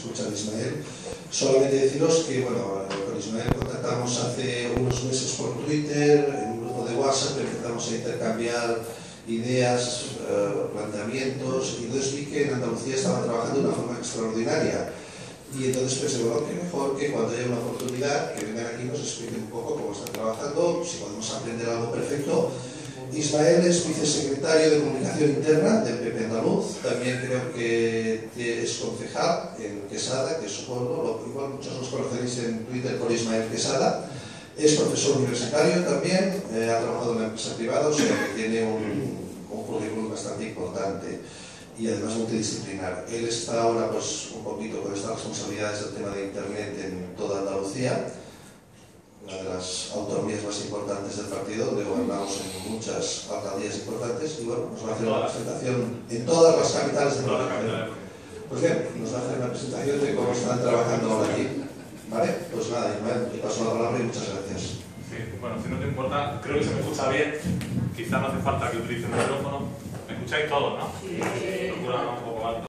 escucha de Ismael. Solamente deciros que, bueno, con Ismael contactamos hace unos meses por Twitter, en un grupo de WhatsApp, empezamos a intercambiar ideas, planteamientos, y entonces vi que en Andalucía estaban trabajando de una forma extraordinaria. Y entonces pensé, bueno, que mejor que cuando haya una oportunidad, que vengan aquí y nos expliquen un poco cómo están trabajando, si podemos aprender algo perfecto. Ismael es vicesecretario de Comunicación Interna del PP Andaluz, también creo que es concejal en Quesada, que es su pueblo, igual muchos los conoceréis en Twitter por Ismael Quesada. Es profesor universitario también, ha trabajado en una empresa privada, o sea que tiene un currículum bastante importante y además multidisciplinar. Él está ahora pues un poquito con estas responsabilidades del tema de Internet en toda Andalucía, una de las autonomías más importantes del partido, donde gobernamos en muchas alcaldías importantes, y bueno, nos va a hacer una presentación en todas las capitales de la. Pues bien, nos va a hacer una presentación de cómo están trabajando ahora aquí. ¿Vale? Pues nada, Ismael, te paso la palabra y muchas gracias. Sí, bueno, si no te importa, creo que se me escucha bien, quizá no hace falta que utilice el micrófono. ¿Me escucháis todos, no? Sí. Procura un poco alto.